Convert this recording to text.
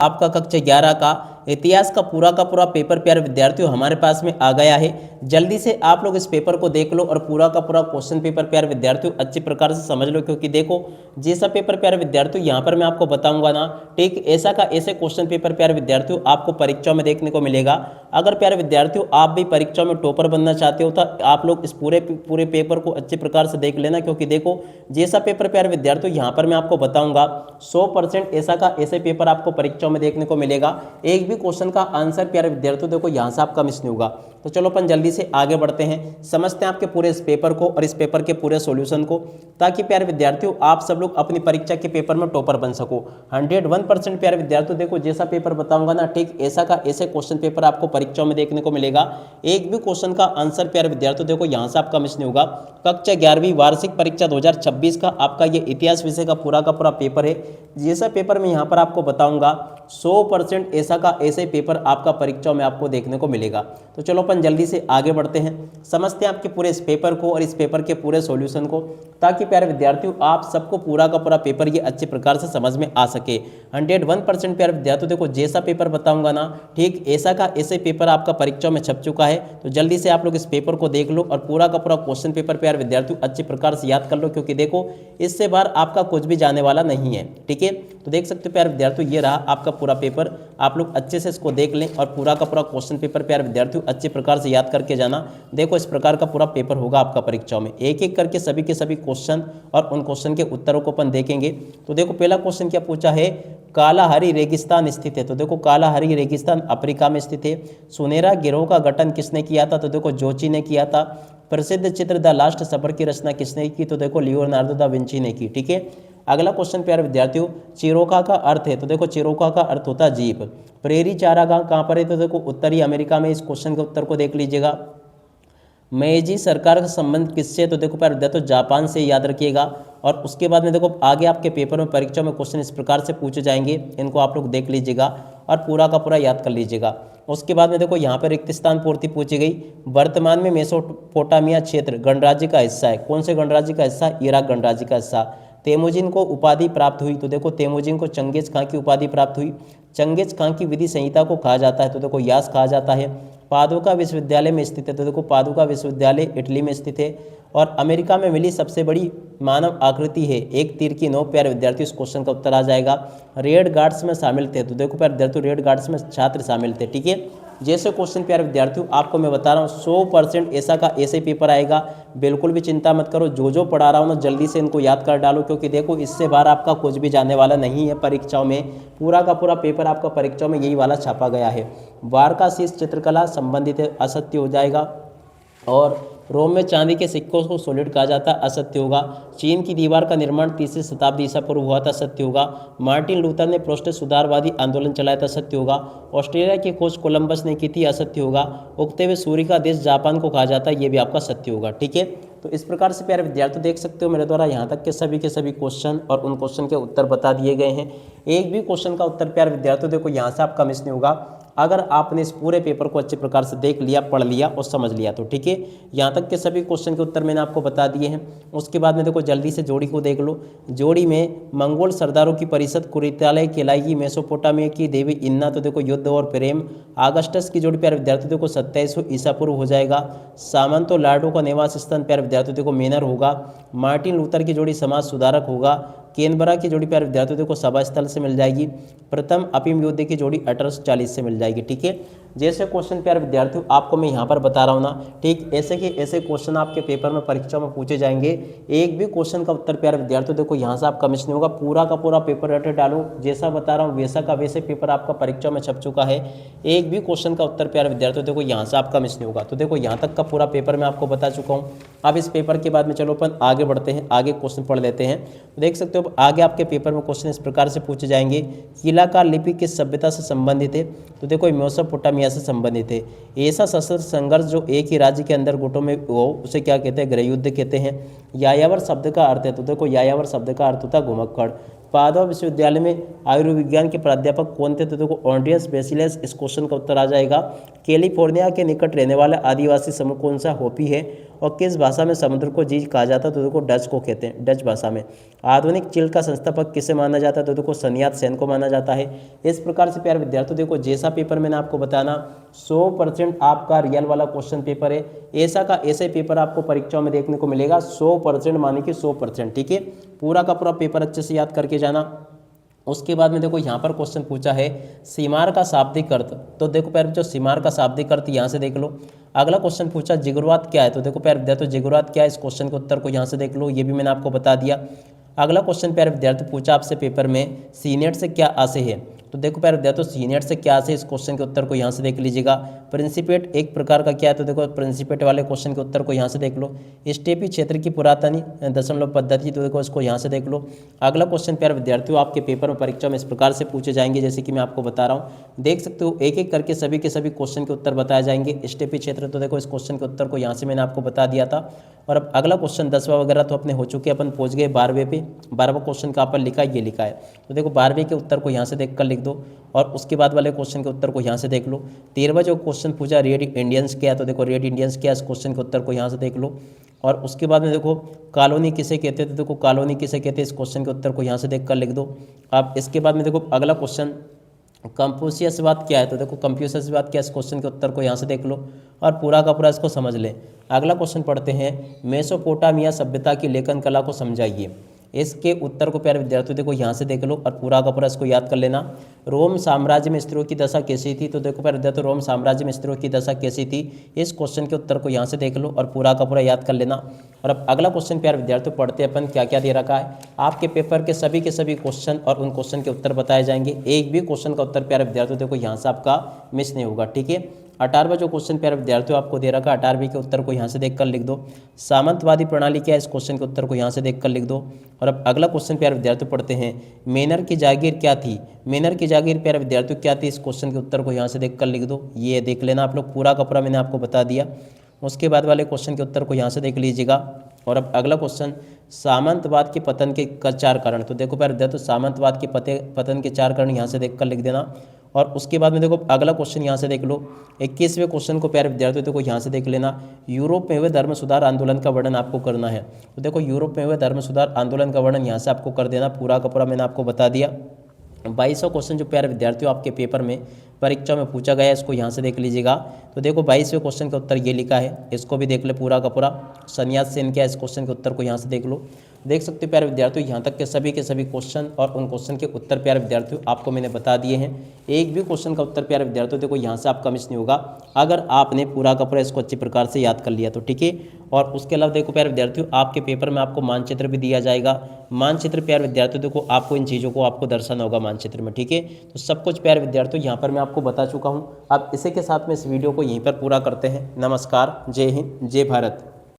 आपका कक्षा 11 का इतिहास का पूरा पेपर प्यारे विद्यार्थियों हमारे पास में आ गया है। जल्दी से आप लोग इस पेपर को देख लो और पूरा का पूरा क्वेश्चन पेपर प्यारे विद्यार्थियों अच्छी प्रकार से समझ लो, क्योंकि देखो जैसा पेपर प्यारे विद्यार्थियों यहाँ पर मैं आपको बताऊंगा ना, ठीक ऐसा का ऐसे क्वेश्चन पेपर प्यारे विद्यार्थियों आपको परीक्षा में देखने को मिलेगा। अगर प्यारे विद्यार्थियों आप भी परीक्षा में टॉपर बनना चाहते हो तो आप लोग इस पूरे पेपर को अच्छे प्रकार से देख लेना, क्योंकि देखो जैसा पेपर प्यारे विद्यार्थियों यहाँ पर मैं आपको बताऊंगा 100% ऐसा का ऐसे पेपर आपको परीक्षा में देखने को मिलेगा। एक भी क्वेश्चन का आंसर प्यारे विद्यार्थियों देखो यहाँ से आपका मिस नहीं होगा। तो चलो अपन जल्दी से आगे बढ़ते हैं, समझते हैं आपके पूरे इस पेपर को और इस पेपर के पूरे सॉल्यूशन को, ताकि प्यारे विद्यार्थियों आप सब लोग अपनी परीक्षा के पेपर में टॉपर बन सको। 101% प्यारे विद्यार्थियों देखो जैसा पेपर बताऊंगा ना, ठीक ऐसा का ऐसे क्वेश्चन पेपर आपको परीक्षा में देखने को मिलेगा। एक भी क्वेश्चन का आंसर प्यारे विद्यार्थियों देखो यहाँ से आपका मिस नहीं होगा। कक्षा 11वीं वार्षिक परीक्षा 2026 का आपका ये इतिहास विषय का पूरा पेपर है। जैसा पेपर मैं यहाँ पर आपको बताऊंगा 100% ऐसा का ऐसे पेपर आपका परीक्षा में आपको देखने को मिलेगा। तो चलो अपन जल्दी से आगे बढ़ते हैं, समझते हैं आपके पूरे इस पेपर को और इस पेपर के पूरे सॉल्यूशन को, ताकि प्यारे विद्यार्थियों आप सबको पूरा का पूरा पेपर ये अच्छे प्रकार से समझ में आ सके। 101% प्यारे विद्यार्थियों देखो जैसा पेपर बताऊंगा ना, ठीक ऐसा का ऐसे पेपर आपका परीक्षा में छप चुका है। तो जल्दी से आप लोग इस पेपर को देख लो और पूरा का पूरा क्वेश्चन पेपर प्यारे विद्यार्थियों अच्छे प्रकार से याद कर लो, क्योंकि देखो इससे बाहर आपका कुछ भी जाने वाला नहीं है। ठीक है, तो देख सकते हो प्यारे विद्यार्थियों ये रहा आपका पूरा पेपर, आप लोग अच्छे से इसको देख लें और पूरा का पूरा क्वेश्चन पेपर प्यारे विद्यार्थियों अच्छे प्रकार से याद करके जाना। देखो इस प्रकार का पूरा पेपर होगा आपका परीक्षा में, एक एक करके सभी के सभी क्वेश्चन और उन क्वेश्चन के उत्तरों को अपन देखेंगे। तो देखो पहला क्वेश्चन क्या पूछा है, कालाहारी रेगिस्तान स्थित है। तो देखो कालाहारी रेगिस्तान अफ्रीका में स्थित है। सुनहरा गिरोह का गठन किसने किया था? तो देखो जोची ने किया था। प्रसिद्ध चित्र द लास्ट सफर की रचना किसने की? तो देखो लियोनार्डो दा विंची ने की। ठीक है, अगला क्वेश्चन प्यारे विद्यार्थियों, चिरोका का अर्थ है। तो देखो चिरोका का अर्थ होता है जीप। प्रेरी चारागाह कहाँ पर है? तो देखो उत्तरी अमेरिका में। इस क्वेश्चन के उत्तर को देख लीजिएगा। मेजी सरकार का संबंध किससे? तो देखो प्यारे विद्यार्थियों जापान से, याद रखिएगा। और उसके बाद में देखो आगे आपके पेपर में परीक्षा में क्वेश्चन इस प्रकार से पूछे जाएंगे, इनको आप लोग देख लीजिएगा और पूरा का पूरा याद कर लीजिएगा। उसके बाद में देखो यहाँ पर रिक्त स्थान पूर्ति पूछी गई। वर्तमान में मेसोपोटामिया क्षेत्र गणराज्य का हिस्सा है। कौन से गणराज्य का हिस्सा? इराक गणराज्य का हिस्सा। तेमुजिन को उपाधि प्राप्त हुई। तो देखो तेमुजिन को चंगेज खां की उपाधि प्राप्त हुई। चंगेज खां की विधि संहिता को कहा जाता है? तो देखो यास कहा जाता है। पादुका विश्वविद्यालय में स्थित है। तो देखो पादुका विश्वविद्यालय इटली में स्थित है। और अमेरिका में मिली सबसे बड़ी मानव आकृति है एक तीर की नोक। प्यारे विद्यार्थी इस क्वेश्चन का उत्तर आ जाएगा। रेड गार्ड्स में शामिल थे। तो देखो प्यारे विद्यार्थी रेड गार्ड्स में छात्र शामिल थे। ठीक है, जैसे क्वेश्चन प्यारे विद्यार्थियों आपको मैं बता रहा हूँ 100% ऐसा का ऐसे पेपर आएगा। बिल्कुल भी चिंता मत करो, जो पढ़ा रहा हूँ ना जल्दी से इनको याद कर डालो, क्योंकि देखो इससे बाहर आपका कुछ भी जाने वाला नहीं है परीक्षाओं में। पूरा का पूरा पेपर आपका परीक्षाओं में यही वाला छापा गया है। वार का शीर्ष चित्रकला संबंधित है, असत्य हो जाएगा। और रोम में चांदी के सिक्कों को सोलिड कहा जाता है, असत्य होगा। चीन की दीवार का निर्माण 3वीं शताब्दी ईसा पूर्व हुआ था, सत्य होगा। मार्टिन लूथर ने प्रोटेस्टेंट सुधारवादी आंदोलन चलाया था, सत्य होगा। ऑस्ट्रेलिया की खोज कोलंबस ने की थी, असत्य होगा। उगते हुए सूर्य का देश जापान को कहा जाता है, ये भी आपका सत्य होगा। ठीक है, तो इस प्रकार से प्यारे विद्यार्थी देख सकते हो मेरे द्वारा यहाँ तक के सभी क्वेश्चन और उन क्वेश्चन के उत्तर बता दिए गए हैं। एक भी क्वेश्चन का उत्तर प्यारे विद्यार्थियों देखो यहाँ से आपका मिस नहीं होगा, अगर आपने इस पूरे पेपर को अच्छे प्रकार से देख लिया, पढ़ लिया और समझ लिया तो। ठीक है, यहाँ तक के सभी क्वेश्चन के उत्तर मैंने आपको बता दिए हैं। उसके बाद में देखो जल्दी से जोड़ी को देख लो। जोड़ी में मंगोल सरदारों की परिषद कुरितालय कहलाएगी। मेसोपोटामिया की देवी इन्ना। तो देखो युद्ध और प्रेम। आगस्टस की जोड़ी प्यारे विद्यार्थी देखो 2700 ईसा पूर्व हो जाएगा। सामंतो लार्डो का निवास स्थान प्यारे विद्यार्थी देखो मेनर होगा। मार्टिन लूथर की जोड़ी समाज सुधारक होगा। केनबरा की जोड़ी प्यारे विद्यार्थियों देखो सभा स्थल से मिल जाएगी। प्रथम अफीम युद्ध की जोड़ी 1840 से मिल जाएगी। ठीक है, जैसे क्वेश्चन प्यारे विद्यार्थियों आपको मैं यहाँ पर बता रहा हूँ ना, ठीक ऐसे के ऐसे क्वेश्चन आपके पेपर में परीक्षा में पूछे जाएंगे। एक भी क्वेश्चन का उत्तर प्यारे विद्यार्थियों देखो यहाँ से आपका मिस नहीं होगा। पूरा का पूरा पेपर रटे डालो, जैसा बता रहा हूँ वैसा का वैसे पेपर आपका परीक्षा में छप चुका है। एक भी क्वेश्चन का उत्तर प्यारे विद्यार्थियों देखो यहाँ से आपका मिस नहीं होगा। तो देखो यहाँ तक का पूरा पेपर मैं आपको बता चुका हूँ। अब इस पेपर के बाद में चलो अपन आगे बढ़ते हैं, आगे क्वेश्चन पढ़ लेते हैं। तो देख सकते हो आगे आपके पेपर में क्वेश्चन इस प्रकार से पूछे जाएंगे। कीलाकार लिपि किस सभ्यता से संबंधित है? तो देखो मेसोपोटामिया से संबंधित है। ऐसा सशस्त्र संघर्ष जो एक ही राज्य के अंदर गुटों में हो उसे क्या कहते हैं? गृह युद्ध कहते हैं। यायावर शब्द का अर्थ है। तो देखो यायावर शब्द का अर्थ होता है घुमक्कड़। पादवा विश्वविद्यालय में आयुर्विज्ञान के प्राध्यापक कौन थे? तो देखो ऑड्रियस बेसिलस इस क्वेश्चन का उत्तर आ जाएगा। कैलिफोर्निया के निकट रहने वाला आदिवासी समूह कौन सा? होपी है। और किस भाषा में समुद्र को झील कहा जाता है? तो देखो डच को कहते हैं, डच भाषा में। आधुनिक चील का संस्थापक किसे माना जाता है? तो देखो सन्यात सेन को माना जाता है। इस प्रकार से प्यारे विद्यार्थियों देखो जैसा पेपर मैंने आपको बताना 100% आपका रियल वाला क्वेश्चन पेपर है, ऐसा का ऐसे पेपर आपको परीक्षाओं में देखने को मिलेगा 100%, माने कि 100%। ठीक है, पूरा का पूरा पेपर अच्छे से याद करके जाना। उसके बाद में देखो यहाँ पर क्वेश्चन पूछा है सीमार का शाब्दिक अर्थ। तो देखो प्यारे जो सीमार का शाब्दिक अर्थ यहाँ से देख लो। अगला क्वेश्चन पूछा जिगुरवात क्या है? तो देखो प्यारे विद्यार्थी जिगुरवात क्या है, इस क्वेश्चन के उत्तर को यहाँ से देख लो, ये भी मैंने आपको बता दिया। अगला क्वेश्चन प्यारे विद्यार्थी पूछा आपसे पेपर में सीनेट से क्या आशय है? तो देखो प्यारे विद्यार्थी सीनेट से क्या आशय, इस क्वेश्चन के उत्तर को यहाँ से देख लीजिएगा। प्रिंसिपेट एक प्रकार का क्या है? तो देखो प्रिंसिपेट वाले क्वेश्चन के उत्तर को यहाँ से देख लो। स्टेपी क्षेत्र की पुरातनी दशमलव पद्धति, तो देखो इसको यहाँ से देख लो। अगला क्वेश्चन प्यारे विद्यार्थियों आपके पेपर में परीक्षा में इस प्रकार से पूछे जाएंगे जैसे कि मैं आपको बता रहा हूँ, देख सकते हो एक एक करके सभी के सभी क्वेश्चन के उत्तर बताए जाएंगे। स्टेपी क्षेत्र, तो देखो इस क्वेश्चन के उत्तर को यहाँ से मैंने आपको बता दिया था। और अब अगला क्वेश्चन 10वां वगैरह तो अपने हो चुके, अपन पहुंच गए 12वें पे। 12वां क्वेश्चन का अपन लिखा है, ये लिखा है। तो देखो 12वें के उत्तर को यहाँ से देख कर लिख दो, और उसके बाद वाले क्वेश्चन के उत्तर को यहाँ से देख लो। 13वां जो क्वेश्चन पूछा रेड इंडियंस क्या है? तो देखो रेड इंडियंस क्या है, इस क्वेश्चन के उत्तर को यहाँ से देख लो। और उसके बाद में देखो कॉलोनी किसे कहते हैं? तो देखो कॉलोनी किसे कहते हैं, इस क्वेश्चन के उत्तर को यहाँ से देख कर लिख दो। अब इसके बाद में देखो अगला क्वेश्चन कंफ्यूशियसवाद क्या है? तो देखो कंफ्यूशियसवाद क्या है, इस क्वेश्चन के उत्तर को यहाँ से देख लो और पूरा का पूरा इसको समझ लें। अगला क्वेश्चन पढ़ते हैं मेसोपोटामिया सभ्यता की लेखन कला को समझाइए। इसके उत्तर को प्यारे विद्यार्थियों देखो यहाँ से देख लो और पूरा का पूरा इसको याद कर लेना। रोम साम्राज्य में स्त्रियों की दशा कैसी थी? तो देखो प्यारे विद्यार्थियों रोम साम्राज्य में स्त्रियों की दशा कैसी थी, इस क्वेश्चन के उत्तर को यहाँ से देख लो और पूरा का पूरा याद कर लेना। और अब अगला क्वेश्चन प्यारे विद्यार्थियों पढ़ते अपन क्या क्या दे रखा है। आपके पेपर के सभी क्वेश्चन और उन क्वेश्चन के उत्तर बताए जाएंगे। एक भी क्वेश्चन का उत्तर प्यारे विद्यार्थियों देखो यहाँ से आपका मिस नहीं होगा। ठीक है, 18वां जो क्वेश्चन प्यारे विद्यार्थियों आपको दे रखा है, 18वीं के उत्तर को यहाँ से देखकर लिख दो। सामंतवादी प्रणाली क्या है, इस क्वेश्चन के उत्तर को यहाँ से देखकर लिख दो। और अब अगला क्वेश्चन प्यारे विद्यार्थियों पढ़ते हैं मेनर की जागीर क्या थी? मेनर की जागीर प्यारे विद्यार्थियों क्या थी, इस क्वेश्चन के उत्तर को यहाँ से देखकर लिख दो। ये देख लेना आप लोग, पूरा का पूरा मैंने आपको बता दिया। उसके बाद वाले क्वेश्चन के उत्तर को यहाँ से देख लीजिएगा। और अब अगला क्वेश्चन सामंतवाद के पतन के 4 कारण। तो देखो प्यारे विद्यार्थियों सामंतवाद के पतन के 4 कारण यहाँ से देखकर लिख देना। और उसके बाद में देखो अगला क्वेश्चन यहाँ से देख लो। 21वें क्वेश्चन को प्यारे विद्यार्थियों देखो यहाँ से देख लेना। यूरोप में हुए धर्म सुधार आंदोलन का वर्णन आपको करना है। तो देखो यूरोप में हुए धर्म सुधार आंदोलन का वर्णन यहाँ से आपको कर देना। पूरा का पूरा मैंने आपको बता दिया। 22वां क्वेश्चन जो प्यारे विद्यार्थियों आपके पेपर में परीक्षा में पूछा गया है, इसको यहाँ से देख लीजिएगा। तो देखो 22वें क्वेश्चन का उत्तर ये लिखा है, इसको भी देख ले पूरा का पूरा। सन्यास सेन क्या है, इस क्वेश्चन के उत्तर को यहाँ से देख लो। देख सकते हो प्यारे विद्यार्थियों यहाँ तक के सभी क्वेश्चन और उन क्वेश्चन के उत्तर प्यारे विद्यार्थियों आपको मैंने बता दिए हैं। एक भी क्वेश्चन का उत्तर प्यारे विद्यार्थियों देखो यहाँ से आपका मिस नहीं होगा अगर आपने पूरा का पूरा इसको अच्छी प्रकार से याद कर लिया तो। ठीक है, और उसके अलावा देखो प्यारे विद्यार्थियों आपके पेपर में आपको मानचित्र भी दिया जाएगा। मानचित्र प्यारे विद्यार्थियों देखो आपको इन चीज़ों को आपको दर्शाना होगा मानचित्र में। ठीक है, तो सब कुछ प्यारे विद्यार्थियों यहाँ पर मैं आपको बता चुका हूँ। अब इसी के साथ में इस वीडियो को यहीं पर पूरा करते हैं। नमस्कार, जय हिंद, जय भारत।